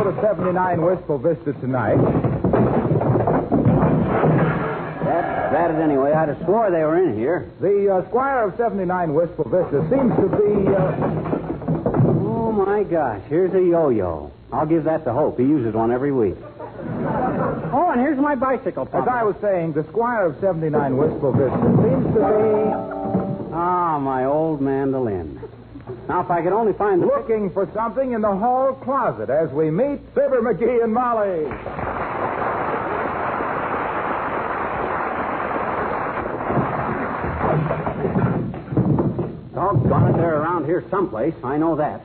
to 79 Wistful Vista tonight. That's it anyway. I'd have swore they were in here. The squire of 79 Wistful Vista seems to be... Oh, my gosh. Here's a yo-yo. I'll give that to Hope. He uses one every week. Oh, and here's my bicycle, Papa. As I was saying, the squire of 79 Wistful Vista seems to be... Ah, my old mandolin. Now, if I could only find the... Looking for something in the hall closet as we meet Fibber McGee and Molly. Doggone it, they're around here someplace. I know that.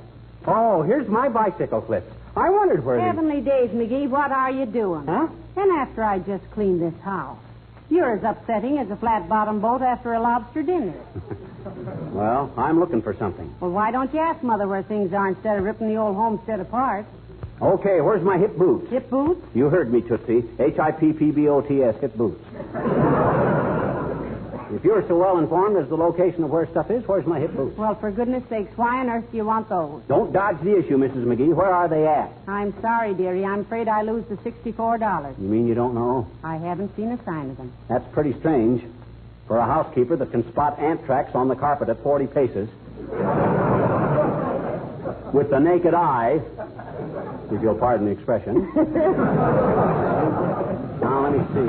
Oh, here's my bicycle clips. I wondered where Heavenly days, McGee, what are you doing? Huh? And after I just cleaned this house. You're as upsetting as a flat-bottom boat after a lobster dinner. Well, I'm looking for something. Well, why don't you ask Mother where things are instead of ripping the old homestead apart? Okay, where's my hip boots? Hip boots? You heard me, Tootsie. Hippboots, hip boots. If you're so well informed as the location of where stuff is, where's my hip boots? Well, for goodness sakes, why on earth do you want those? Don't dodge the issue, Mrs. McGee. Where are they at? I'm sorry, dearie. I'm afraid I lose the $64. You mean you don't know? I haven't seen a sign of them. That's pretty strange for a housekeeper that can spot ant tracks on the carpet at 40 paces. With the naked eye, if you'll pardon the expression. Now, let me see.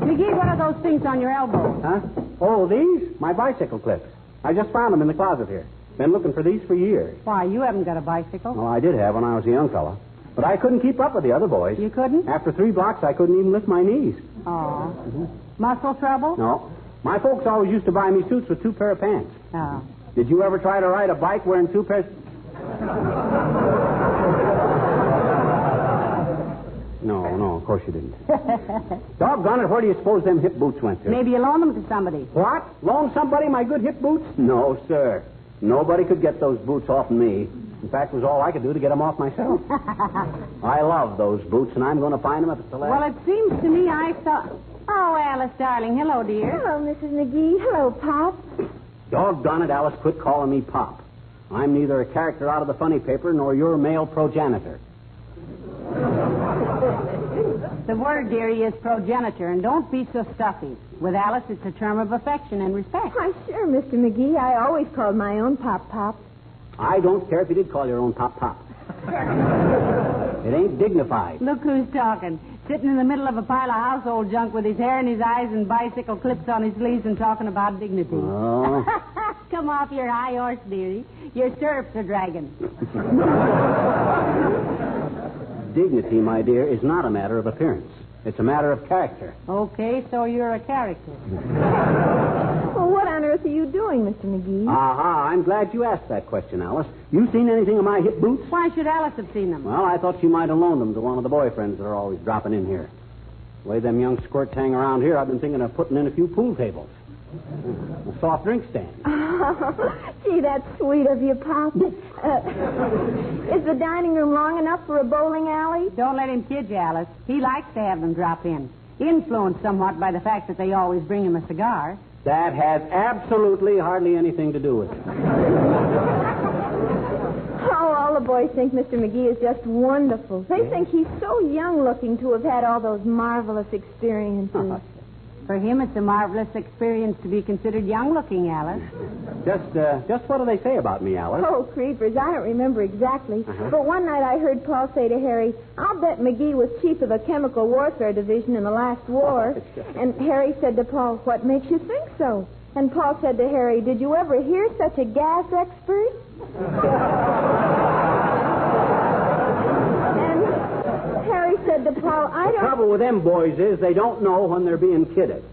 McGee, what are those things on your elbow? Huh? Oh, these? My bicycle clips. I just found them in the closet here. Been looking for these for years. Why, you haven't got a bicycle. Oh, I did have when I was a young fella. But I couldn't keep up with the other boys. You couldn't? After 3 blocks, I couldn't even lift my knees. Oh. Muscle trouble? No. My folks always used to buy me suits with 2 pair of pants. Oh. Did you ever try to ride a bike wearing 2 pairs? No, of course you didn't. Doggone it, where do you suppose them hip boots went to? Maybe you loaned them to somebody. What? Loan somebody my good hip boots? No, sir. Nobody could get those boots off me. In fact, it was all I could do to get them off myself. I love those boots, and I'm going to find them if it's the last. Well, it seems to me I thought... Oh, Alice, darling. Hello, dear. Hello, Mrs. McGee. Hello, Pop. Doggone it, Alice, quit calling me Pop. I'm neither a character out of the funny paper nor your male progenitor. The word, dearie, is progenitor, and don't be so stuffy. With Alice, it's a term of affection and respect. Why, sure, Mr. McGee. I always called my own Pop. I don't care if you did call your own Pop. It ain't dignified. Look who's talking. Sitting in the middle of a pile of household junk with his hair in his eyes and bicycle clips on his sleeves and talking about dignity. Oh. Come off your high horse, dearie. Your stirrups are dragging. Dignity, my dear, is not a matter of appearance. It's a matter of character. Okay, so you're a character. Well, what on earth are you doing, Mr. McGee? Aha, I'm glad you asked that question, Alice. You seen anything of my hip boots? Why should Alice have seen them? Well, I thought she might have loaned them to one of the boyfriends that are always dropping in here. The way them young squirts hang around here, I've been thinking of putting in a few pool tables. A soft drink stand. Gee, that's sweet of you, Pop. Is the dining room long enough for a bowling alley? Don't let him kid you, Alice. He likes to have them drop in. Influenced somewhat by the fact that they always bring him a cigar. That has absolutely hardly anything to do with it. Oh, all the boys think Mr. McGee is just wonderful. They think he's so young-looking to have had all those marvelous experiences. For him, it's a marvelous experience to be considered young-looking, Alice. Just what do they say about me, Alice? Oh, creepers, I don't remember exactly. Uh-huh. But one night I heard Paul say to Harry, I'll bet McGee was chief of the chemical warfare division in the last war. And Harry said to Paul, what makes you think so? And Paul said to Harry, did you ever hear such a gas expert? Harry said to Paul, The trouble with them boys is they don't know when they're being kidded.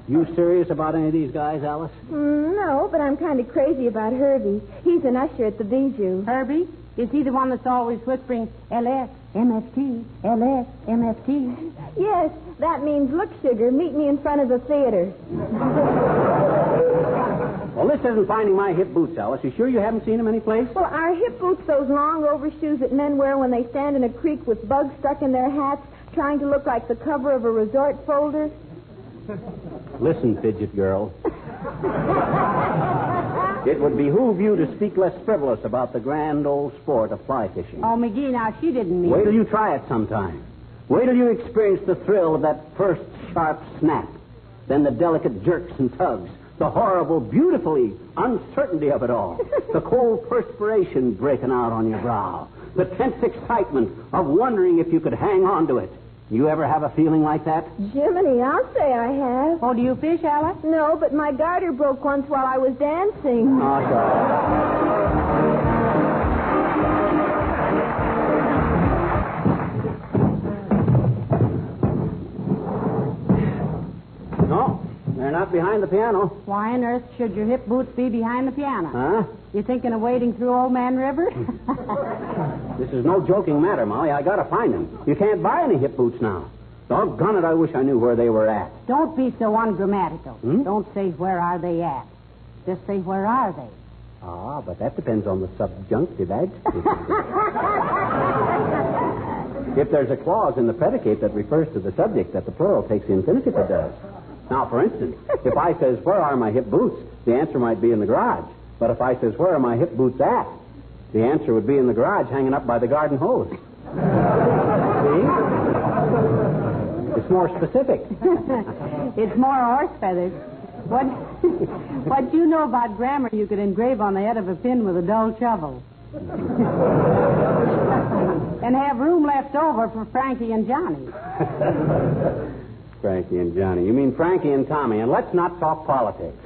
You serious about any of these guys, Alice? No, but I'm kind of crazy about Herbie. He's an usher at the Bijou. Herbie? Is he the one that's always whispering, LS, MFT, LS, MFT? Yes, that means, look, sugar, meet me in front of the theater. Well, this isn't finding my hip boots, Alice. You sure you haven't seen them anyplace? Well, are hip boots those long overshoes that men wear when they stand in a creek with bugs stuck in their hats, trying to look like the cover of a resort folder? Listen, fidget girl. It would behoove you to speak less frivolous about the grand old sport of fly fishing. Oh, McGee, now, she didn't mean... Wait till you try it sometime. Wait till you experience the thrill of that first sharp snap. Then the delicate jerks and tugs. The horrible, beautifully uncertainty of it all. The cold perspiration breaking out on your brow. The tense excitement of wondering if you could hang on to it. You ever have a feeling like that? Jiminy, I'll say I have. Oh, do you fish, Alice? No, but my garter broke once while I was dancing. Oh, sorry. No, they're not behind the piano. Why on earth should your hip boots be behind the piano? Huh? You thinking of wading through Old Man River? This is no joking matter, Molly. I gotta find them. You can't buy any hip boots now. Doggone it, I wish I knew where they were at. Don't be so ungrammatical. Don't say, where are they at? Just say, where are they? Ah, but that depends on the subjunctive adjective. If there's a clause in the predicate that refers to the subject that the plural takes the infinitive, it does. Now, for instance, if I says, where are my hip boots, the answer might be in the garage. But if I says, where are my hip boots at, the answer would be in the garage hanging up by the garden hose. See? It's more specific. It's more horse feathers. What you know about grammar you could engrave on the head of a pin with a dull shovel. And have room left over for Frankie and Johnny. Frankie and Johnny. You mean Frankie and Tommy. And let's not talk politics.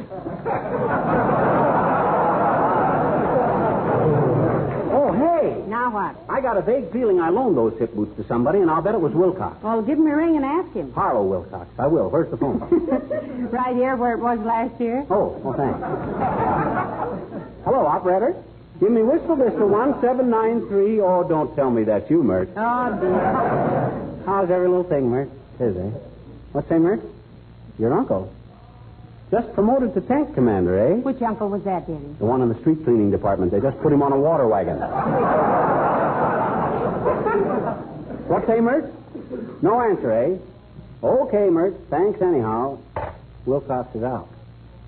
Oh, hey. Now what? I got a vague feeling I loaned those hip boots to somebody, and I'll bet it was Wilcox. Well, give him a ring and ask him. Harlow Wilcox. I will. Where's the phone? Right here where it was last year. Oh, thanks. Hello, operator. Give me Wistful Vista 1793. Oh, don't tell me that's you, Mert. Oh, dear. How's every little thing, Mert? Is, eh? What's that, Mert? Your uncle. Just promoted to tank commander, eh? Which uncle was that, dearie? The one in the street cleaning department. They just put him on a water wagon. What say, Mert? No answer, eh? Okay, Mert. Thanks anyhow. Wilcox is out.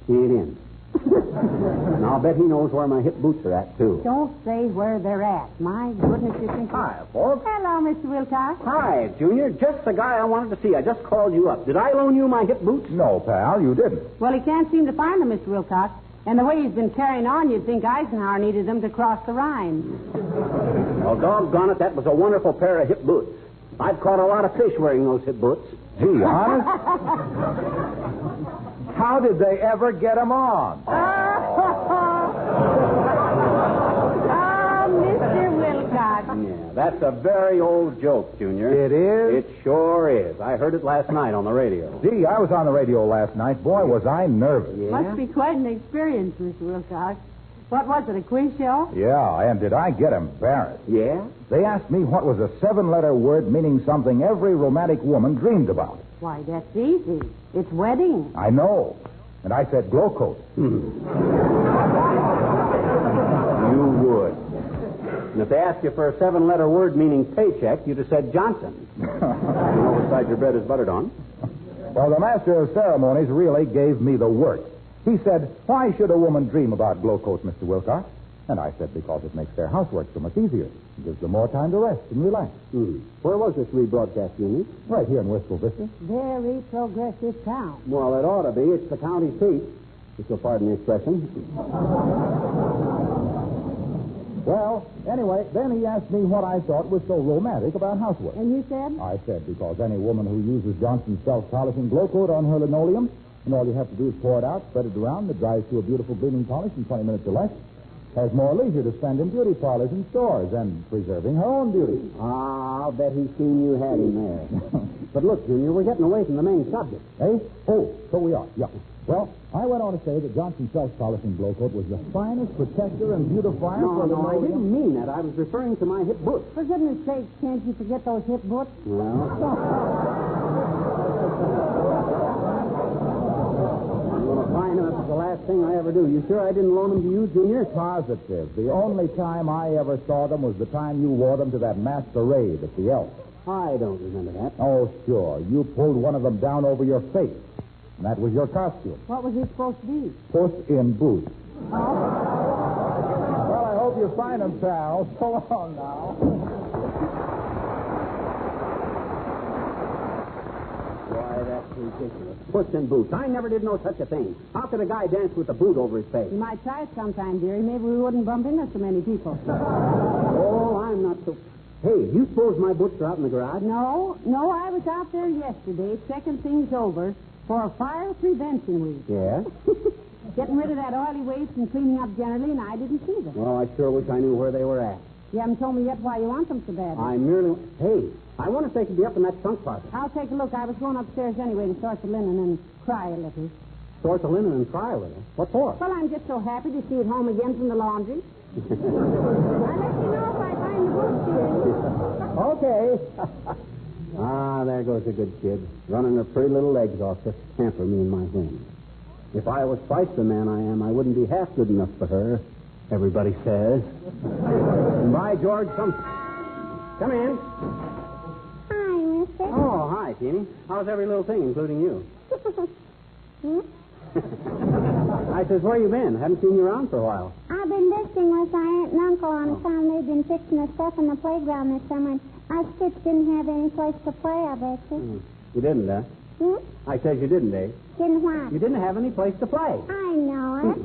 He ain't in. And I'll bet he knows where my hip boots are at, too. Don't say where they're at. My goodness, you think... Hi, folks. Hello, Mr. Wilcox. Hi, Junior. Just the guy I wanted to see. I just called you up. Did I loan you my hip boots? No, pal, you didn't. Well, he can't seem to find them, Mr. Wilcox. And the way he's been carrying on, you'd think Eisenhower needed them to cross the Rhine. Well, doggone it, that was a wonderful pair of hip boots. I've caught a lot of fish wearing those hip boots. Gee, honest? How did they ever get them on? Mr. Wilcox. Yeah, that's a very old joke, Junior. It is? It sure is. I heard it last night on the radio. Gee, I was on the radio last night. Boy, was I nervous. Yeah? Must be quite an experience, Mr. Wilcox. What was it, a quiz show? Yeah, and did I get embarrassed? Yeah? They asked me what was a 7-letter word meaning something every romantic woman dreamed about. Why, that's easy. It's wedding. I know. And I said glow coat. You would. And if they asked you for a 7-letter word meaning paycheck, you'd have said Johnson. You know what side your bread is buttered on. Well, the master of ceremonies really gave me the works. He said, why should a woman dream about glow coat, Mr. Wilcox? And I said, because it makes their housework so much easier. It gives them more time to rest and relax. Where was this rebroadcast unit? Right here in Wistful Vista. Very progressive town. Well, it ought to be. It's the county seat. If you'll pardon the expression. Well, anyway, then he asked me what I thought was so romantic about housework. And you said? I said, because any woman who uses Johnson's self-polishing glow coat on her linoleum, and all you have to do is pour it out, spread it around, it dries to a beautiful gleaming polish in 20 minutes or less, has more leisure to spend in beauty parlors and stores and preserving her own beauty. Ah, I'll bet he's seen you had him there. But look, Junior, we're getting away from the main subject. Eh? Oh, so we are, yeah. Well, I went on to say that Johnson's self-polishing glow coat was the finest protector and beautifier for the I didn't mean that. I was referring to my hip boots. For goodness sake, can't you forget those hip boots? Well... Fine, that's the last thing I ever do. You sure I didn't loan them to you, Junior? Positive. The only time I ever saw them was the time you wore them to that masquerade at the Elk. I don't remember that. Oh, sure. You pulled one of them down over your face. And that was your costume. What was it supposed to be? Puss in Boots. Well, I hope you find them, pal. So long now. Why, that's ridiculous. Puss in boots. I never did know such a thing. How could a guy dance with a boot over his face? You might try it sometime, dearie. Maybe we wouldn't bump into so many people. Oh, I'm not so... Hey, you suppose my boots are out in the garage? No, I was out there yesterday checking things over for a fire prevention week. Yeah? Getting rid of that oily waste and cleaning up generally, and I didn't see them. Well, I sure wish I knew where they were at. You haven't told me yet why you want them so badly. I merely... Hey, I wonder if they could be up in that trunk closet. I'll take a look. I was going upstairs anyway to sort the linen and cry a little. Sort the linen and cry a little? What for? Well, I'm just so happy to see it home again from the laundry. I'll let you know if I find the boots, dearie. Okay. There goes a good kid, running her pretty little legs off just to pamper me and my home. If I was twice the man I am, I wouldn't be half good enough for her, everybody says. Bye, George. Come in. Hi, mister. Oh, hi, Teeny. How's every little thing, including you? I says, where you been? Haven't seen you around for a while. I've been visiting with my aunt and uncle on account they've been fixing the stuff in the playground this summer. Us kids didn't have any place to play, I bet you. You didn't, huh? I says you didn't, eh? Didn't what? You didn't have any place to play. I know it.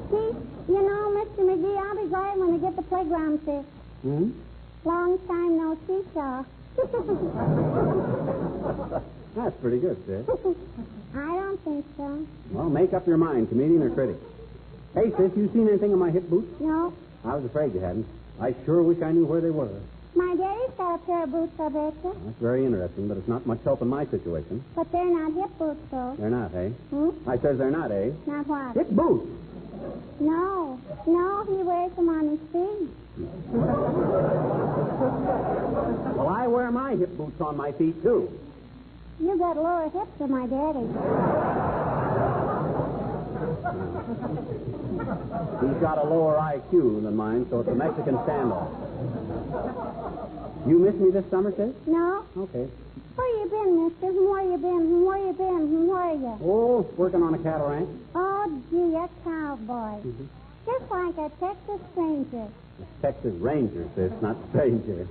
See, you know, Mr. McGee, I'll be glad when they get the playground fixed. Long time no seesaw. That's pretty good, sis. I don't think so. Well, make up your mind, comedian or critic. Hey, sis, you seen anything in my hip boots? No. I was afraid you hadn't. I sure wish I knew where they were. My daddy's got a pair of boots, I bet you. That's very interesting, but it's not much help in my situation. But they're not hip boots, though. They're not, eh? I says they're not, eh? Not what? Hip boots. No, he wears them on his feet. Well, I wear my hip boots on my feet, too. You got lower hips than my daddy. He's got a lower IQ than mine, so it's a Mexican standoff. You miss me this summer, sis? No. Okay. Where you been, mister? Where you been? Where you been? Where are you? Oh, working on a cattle ranch. Oh, gee, a cowboy. Just like a Texas Ranger. A Texas Ranger, sis, not stranger.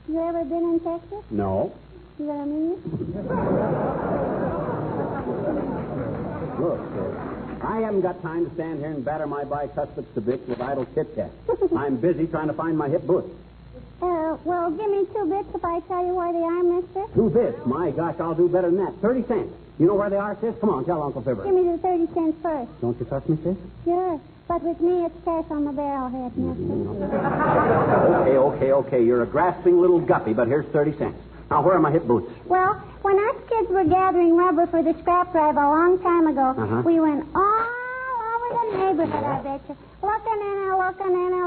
You ever been in Texas? No. You know what I mean? Look, sis, I haven't got time to stand here and batter my bicuspids to bits with idle chit-chat. I'm busy trying to find my hip boots. Well, give me 2 bits if I tell you where they are, mister. 2 bits? My gosh, I'll do better than that. 30 cents. You know where they are, sis? Come on, tell Uncle Fibber. Give me the 30 cents first. Don't you trust me, sis? Sure. But with me, it's cash on the barrelhead, mister. Okay. You're a grasping little guppy, but here's 30 cents. Now, where are my hip boots? Well, when us kids were gathering rubber for the scrap drive a long time ago, we went all over the neighborhood, I bet you. Looking and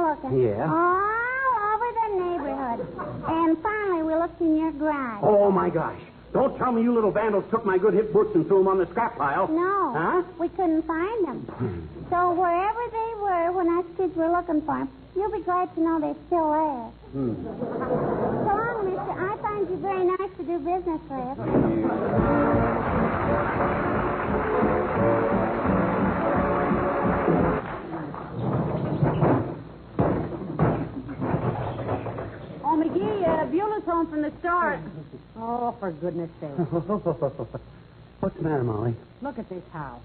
looking. Yeah? All over the neighborhood. And finally, we looked in your garage. Oh, my gosh. Don't tell me you little vandals took my good hip boots and threw them on the scrap pile. No. Huh? We couldn't find them. So wherever they were when us kids were looking for them, you'll be glad to know they're still there. So long, mister. I find you very nice to do business with. Oh, McGee, Beulah's home from the store. Oh, for goodness sake. What's the matter, Molly? Look at this house.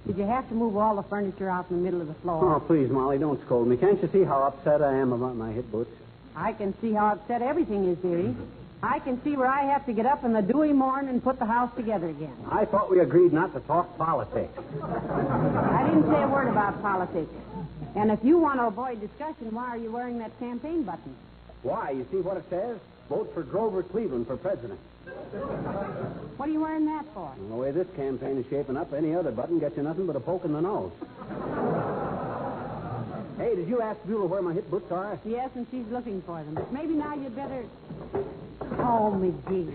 Did you have to move all the furniture out in the middle of the floor? Oh, please, Molly, don't scold me. Can't you see how upset I am about my hip boots? I can see how upset everything is, dearie. I can see where I have to get up in the dewy morning and put the house together again. I thought we agreed not to talk politics. I didn't say a word about politics. And if you want to avoid discussion, why are you wearing that campaign button? Why? You see what it says? Vote for Grover Cleveland for president. What are you wearing that for? Well, the way this campaign is shaping up, any other button gets you nothing but a poke in the nose. Hey, did you ask Beulah where my hip boots are? Yes, and she's looking for them. But maybe now you'd better... Oh, McGee.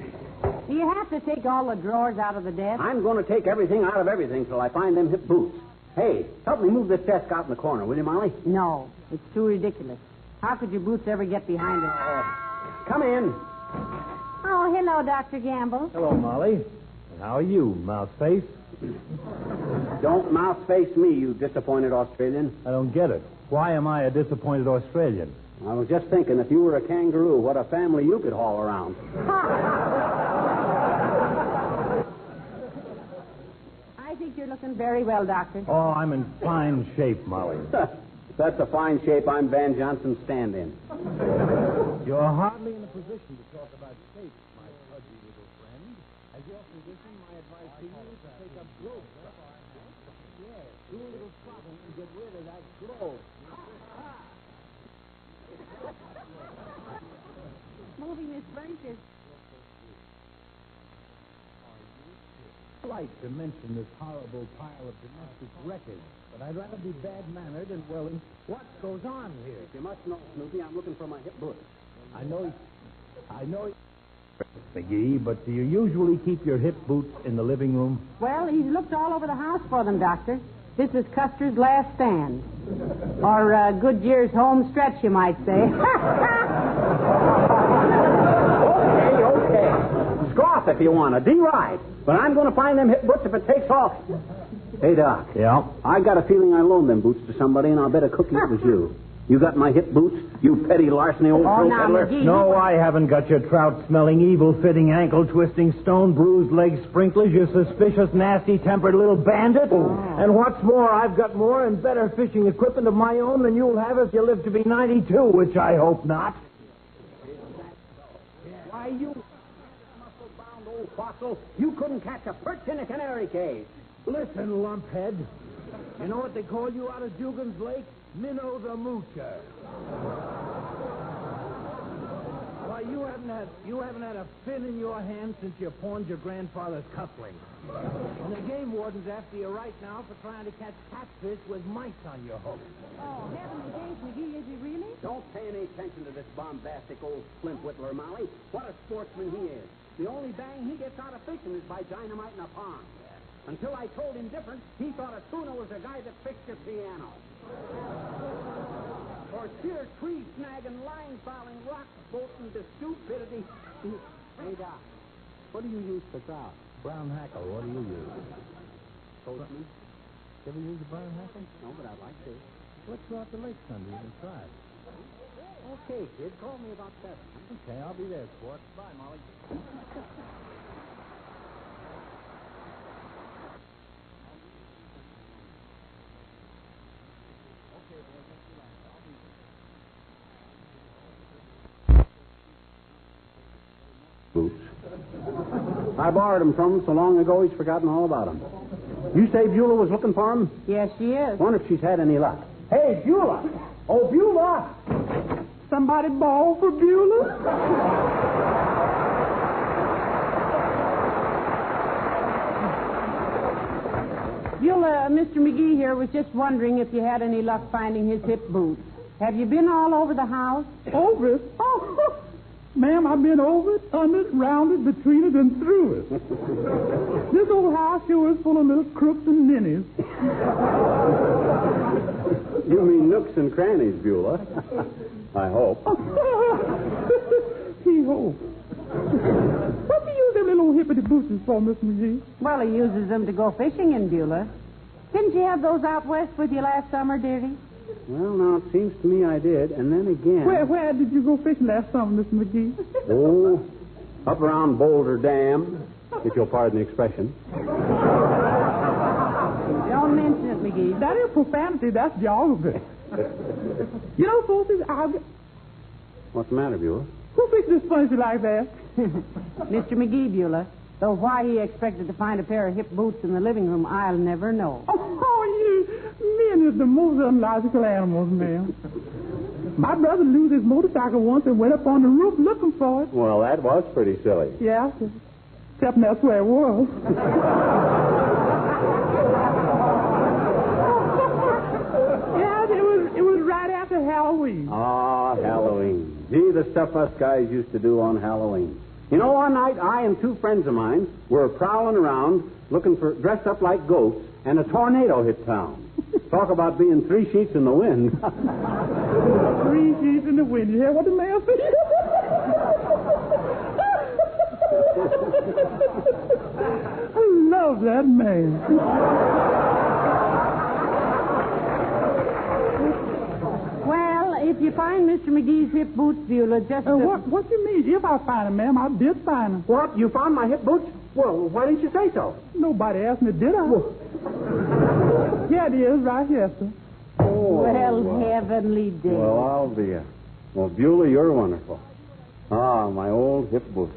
Do you have to take all the drawers out of the desk? I'm going to take everything out of everything till I find them hip boots. Hey, help me move this desk out in the corner, will you, Molly? No, it's too ridiculous. How could your boots ever get behind it? Come in. Oh, hello, Dr. Gamble. Hello, Molly. How are you, mouse face? Don't mouse-face me, you disappointed Australian. I don't get it. Why am I a disappointed Australian? I was just thinking, if you were a kangaroo, what a family you could haul around. I think you're looking very well, Doctor. Oh, I'm in fine shape, Molly. That's a fine shape I'm Van Johnson's stand-in. You're hardly in a position to talk about shape, my pudgy little friend. As your physician, my advice to you is to take up growth. Yes, do a little trotting and get rid of that glow. Moving his furniture. I'd like to mention this horrible pile of domestic wreckage, but I'd rather be bad-mannered and, well, what goes on here? You must know, Snoopy, I'm looking for my hip boot. I know, McGee, but do you usually keep your hip boots in the living room? Well, he's looked all over the house for them, Doctor. This is Custer's last stand. Or Goodyear's home stretch, you might say. Okay. Scoff if you want to. D-ride. But I'm going to find them hip boots if it takes off. Hey, Doc. Yeah? I got a feeling I loaned them boots to somebody, and I'll bet a cookie it was you. You got my hip boots, you petty larceny old throat peddler? McGee, No, I haven't got your trout-smelling, evil-fitting, ankle-twisting, stone-bruised leg sprinklers, you suspicious, nasty-tempered little bandit. Oh. And what's more, I've got more and better fishing equipment of my own than you'll have if you live to be 92, which I hope not. Why, you muscle-bound old fossil, you couldn't catch a perch in a canary cage. Listen, lumphead. You know what they call you out of Dugan's Lake? Minnow the Moocher. Why, you haven't had a fin in your hand since you pawned your grandfather's cufflink. And the game warden's after you right now for trying to catch catfish with mice on your hook. Oh, heavenly days, McGee, is he really? Don't pay any attention to this bombastic old flint whittler, Molly. What a sportsman he is. The only bang he gets out of fishing is by dynamiting a pond. Until I told him different, he thought a tuna was a guy that fixed your piano. Or sheer tree snagging, line fouling, rock bolting to stupidity. Hey, Doc, what do you use for trout? Brown hackle, what do you use? Coachman? Ever use a brown hackle? No, but I'd like to. Let's go out to Lake Sunday and try it. Okay, kid, call me about 7. Okay, I'll be there, sport. Bye, Molly. Boots. I borrowed them from him so long ago he's forgotten all about them. You say Beulah was looking for him? Yes, she is. Wonder if she's had any luck. Hey, Beulah! Oh, Beulah! Somebody bawl for Beulah? Beulah, Mr. McGee here was just wondering if you had any luck finding his hip boots. Have you been all over the house? Over it? Oh, ma'am, I've been over it, under it, round it, between it, and through it. This old house sure is full of little crooks and ninnies. You mean nooks and crannies, Beulah. I hope. He hopes. What do you use them little hippity boots for, Miss McGee? Well, he uses them to go fishing in, Beulah. Didn't you have those out west with you last summer, dearie? Well, now, it seems to me I did, and then again... Where did you go fishing last summer, Miss McGee? Oh, up around Boulder Dam, if you'll pardon the expression. Don't mention it, McGee. That is profanity. That's geography. You know, folks, What's the matter, Beulah? who fixed this furniture like that? Mr. McGee, Beulah. Though why he expected to find a pair of hip boots in the living room, I'll never know. Oh, men is the most unlogical animals, ma'am. My brother lost his motorcycle once and went up on the roof looking for it. Well, that was pretty silly. Yeah, except that's where it was. Yeah, it was right after Halloween. Ah, Halloween. Gee, the stuff us guys used to do on Halloween. You know, one night, I and two friends of mine were prowling around dressed up like goats, and a tornado hit town. Talk about being 3 sheets in the wind. 3 sheets in the wind. You hear what the man said? I love that man. if you find Mr. McGee's hip boots, Beulah, just... What do you mean? If I find them, ma'am, I did find them. What? You found my hip boots? Well, why didn't you say so? Nobody asked me, did I? Yeah, it is, right here, sir. Oh, Well, heavenly day. Well, I'll be a... Well, Beulah, you're wonderful. Ah, my old hip boots.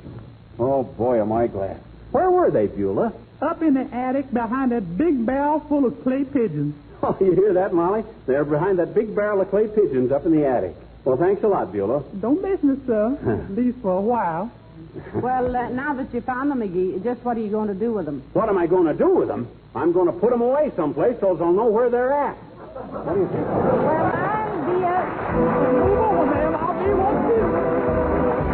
Oh, boy, am I glad. Where were they, Beulah? Up in the attic behind that big barrel full of clay pigeons. Oh, you hear that, Molly? They're behind that big barrel of clay pigeons up in the attic. Well, thanks a lot, Beulah. Don't miss me, sir. At least for a while. Well, now that you found them, McGee, just what are you going to do with them? What am I going to do with them? I'm going to put them away someplace so I'll know where they're at. What do you think? Well, I'll be Move over, ma'am. I'll be one too.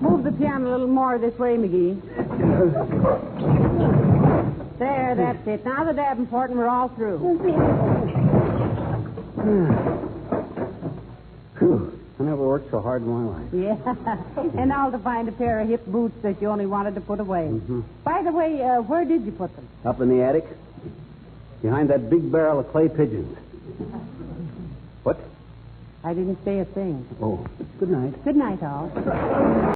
Move the piano a little more this way, McGee. There, that's it. Now the Davenport, and we're all through. Whew. I never worked so hard in my life. Yeah. And all to find a pair of hip boots that you only wanted to put away. Mm-hmm. By the way, where did you put them? Up in the attic, behind that big barrel of clay pigeons. What? I didn't say a thing. Oh, good night. Good night, all.